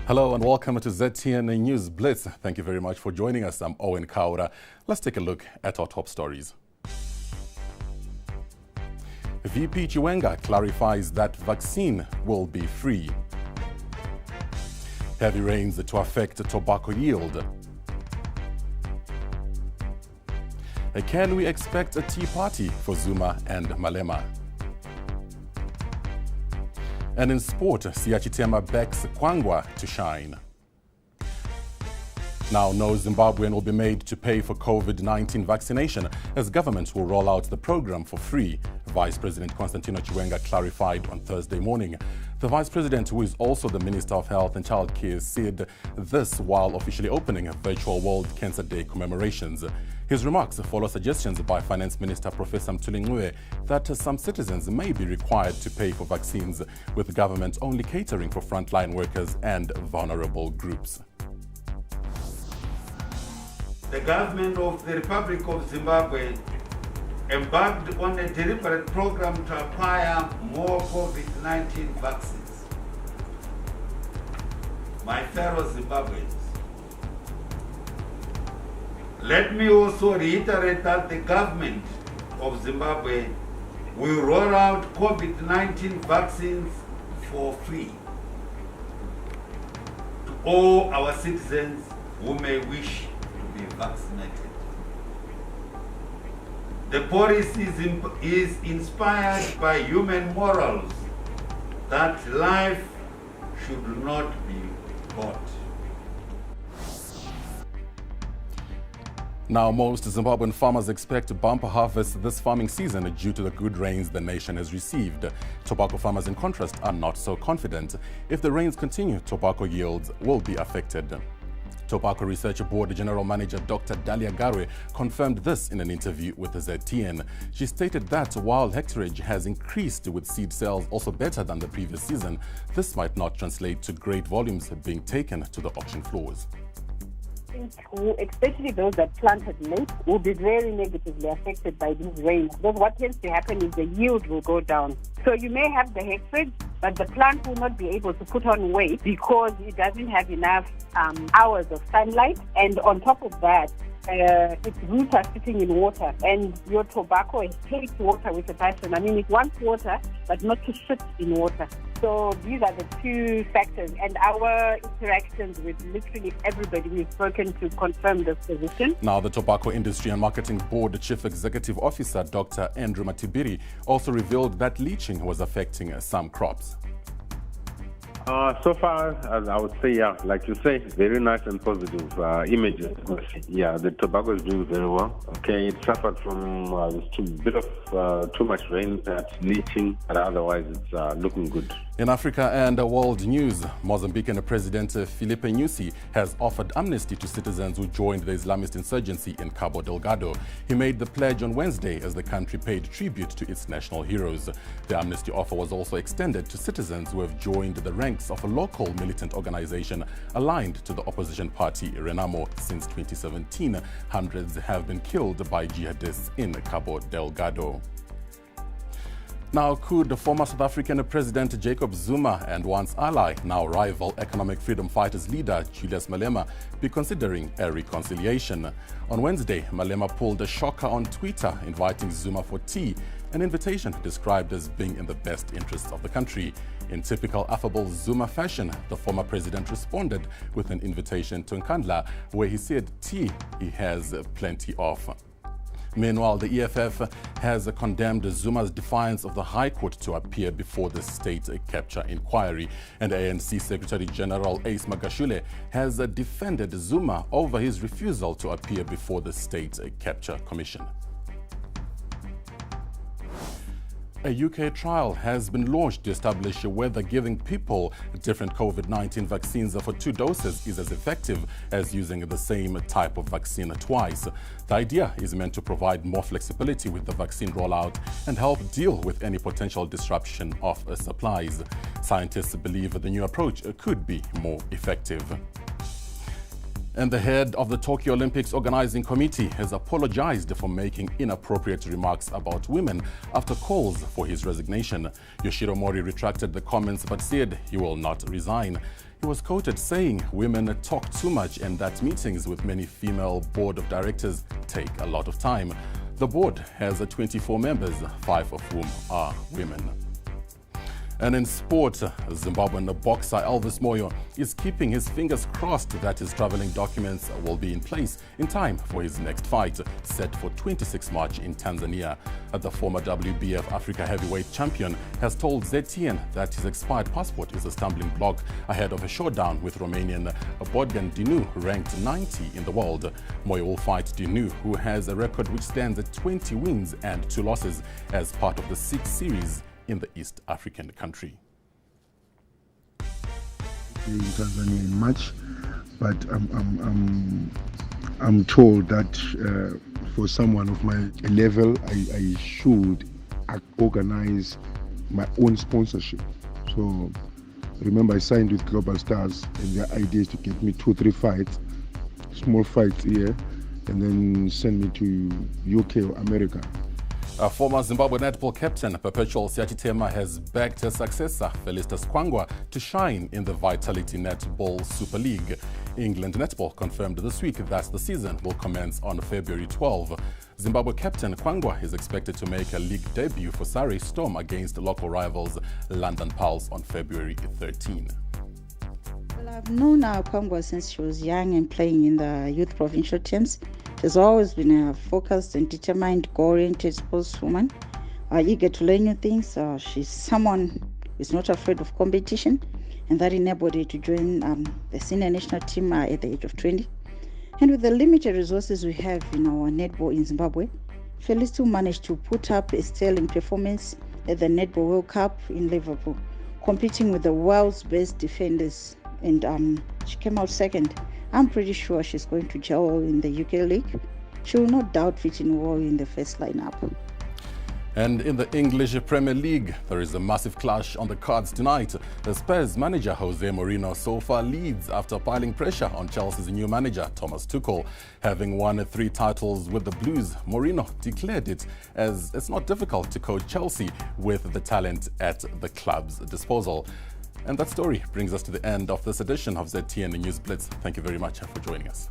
Hello and welcome to ZTN News Blitz. Thank you very much for joining us. I'm Owen Kaura. Let's take a look at our top stories. VP Chiwenga clarifies that vaccine will be free. Heavy rains to affect tobacco yield. Can we expect a tea party for Zuma and Malema? And in sport, Siachitema backs Kwangwa to shine. Now, no Zimbabwean will be made to pay for COVID-19 vaccination as government will roll out the program for free, Vice President Constantino Chiwenga clarified on Thursday morning. The Vice President, who is also the Minister of Health and Childcare, said this while officially opening virtual World Cancer Day commemorations. His remarks follow suggestions by Finance Minister Professor Mtulingwe that some citizens may be required to pay for vaccines, with the government only catering for frontline workers and vulnerable groups. The government of the Republic of Zimbabwe embarked on a deliberate program to acquire more COVID-19 vaccines. My fellow Zimbabweans, let me also reiterate that the government of Zimbabwe will roll out COVID-19 vaccines for free to all our citizens who may wish to be vaccinated. The policy is inspired by human morals that life should not be bought. Now, most Zimbabwean farmers expect bumper harvest this farming season due to the good rains the nation has received. Tobacco farmers, in contrast, are not so confident. If the rains continue, tobacco yields will be affected. Tobacco Research Board General Manager Dr. Dalia Garwe confirmed this in an interview with the ZTN. She stated that while hectareage has increased with seed sales also better than the previous season, this might not translate to great volumes being taken to the auction floors. Especially those that planted late, will be very negatively affected by these rains. Because what tends to happen is the yield will go down. So you may have the hectarage, but the plant will not be able to put on weight because it doesn't have enough hours of sunlight. And on top of that, its roots are sitting in water, and your tobacco hates water with a passion. I mean, it wants water, but not to sit in water. So these are the two factors, and our interactions with literally everybody we've spoken to confirm this position. Now, the Tobacco Industry and Marketing Board Chief Executive Officer Dr. Andrew Matibiri also revealed that leaching was affecting some crops. So far, as I would say, yeah, like you say, very nice and positive images. Yeah, the tobacco is doing very well. Okay, it suffered from a bit of too much rain, that's leaching, but otherwise it's looking good. In Africa and world news, Mozambican President Filipe Nyusi has offered amnesty to citizens who joined the Islamist insurgency in Cabo Delgado. He made the pledge on Wednesday as the country paid tribute to its national heroes. The amnesty offer was also extended to citizens who have joined the ranks of a local militant organization aligned to the opposition party Renamo since 2017. Hundreds have been killed by jihadists in Cabo Delgado. Now, could the former South African President Jacob Zuma and once ally, now rival economic freedom fighters leader Julius Malema be considering a reconciliation? On Wednesday, Malema pulled a shocker on Twitter, inviting Zuma for tea, an invitation described as being in the best interests of the country. In typical affable Zuma fashion, the former president responded with an invitation to Nkandla, where he said tea he has plenty of. Meanwhile, the EFF has condemned Zuma's defiance of the High Court to appear before the state capture inquiry. And ANC Secretary General Ace Magashule has defended Zuma over his refusal to appear before the state capture commission. A UK trial has been launched to establish whether giving people different COVID-19 vaccines for 2 doses is as effective as using the same type of vaccine twice. The idea is meant to provide more flexibility with the vaccine rollout and help deal with any potential disruption of supplies. Scientists believe the new approach could be more effective. And the head of the Tokyo Olympics Organizing Committee has apologized for making inappropriate remarks about women after calls for his resignation. Yoshiro Mori retracted the comments but said he will not resign. He was quoted saying women talk too much and that meetings with many female board of directors take a lot of time. The board has 24 members, 5 of whom are women. And in sport, Zimbabwean boxer Elvis Moyo is keeping his fingers crossed that his traveling documents will be in place in time for his next fight, set for 26 March in Tanzania. The former WBF Africa heavyweight champion has told ZTN that his expired passport is a stumbling block ahead of a showdown with Romanian Bogdan Dinu, ranked 90 in the world. Moyo will fight Dinu, who has a record which stands at 20 wins and 2 losses as part of the 6th series in the East African country. In Tanzania in March, but I'm told that for someone of my level, I should organize my own sponsorship. So remember, I signed with Global Stars, and their idea is to get me 2-3 fights, small fights here, and then send me to UK or America. Former Zimbabwe netball captain Perpetual Siatitema has backed her successor, Felistas Kwangwa, to shine in the Vitality Netball Super League. England Netball confirmed this week that the season will commence on February 12. Zimbabwe captain Kwangwa is expected to make a league debut for Surrey Storm against local rivals London Pulse on February 13. Well, I've known Kwangwa since she was young and playing in the youth provincial teams. She's always been a focused and determined, goal-oriented sportswoman, eager to learn new things. She's someone who's not afraid of competition, and that enabled her to join the senior national team at the age of 20. And with the limited resources we have in our netball in Zimbabwe, Felistas managed to put up a sterling performance at the Netball World Cup in Liverpool, competing with the world's best defenders, and she came out second. I'm pretty sure she's going to gel in the UK League. She will no doubt fit in well in the first lineup. And in the English Premier League, there is a massive clash on the cards tonight. The Spurs manager Jose Mourinho so far leads after piling pressure on Chelsea's new manager Thomas Tuchel. Having won 3 titles with the Blues, Mourinho declared it as it's not difficult to coach Chelsea with the talent at the club's disposal. And that story brings us to the end of this edition of ZTN News Blitz. Thank you very much for joining us.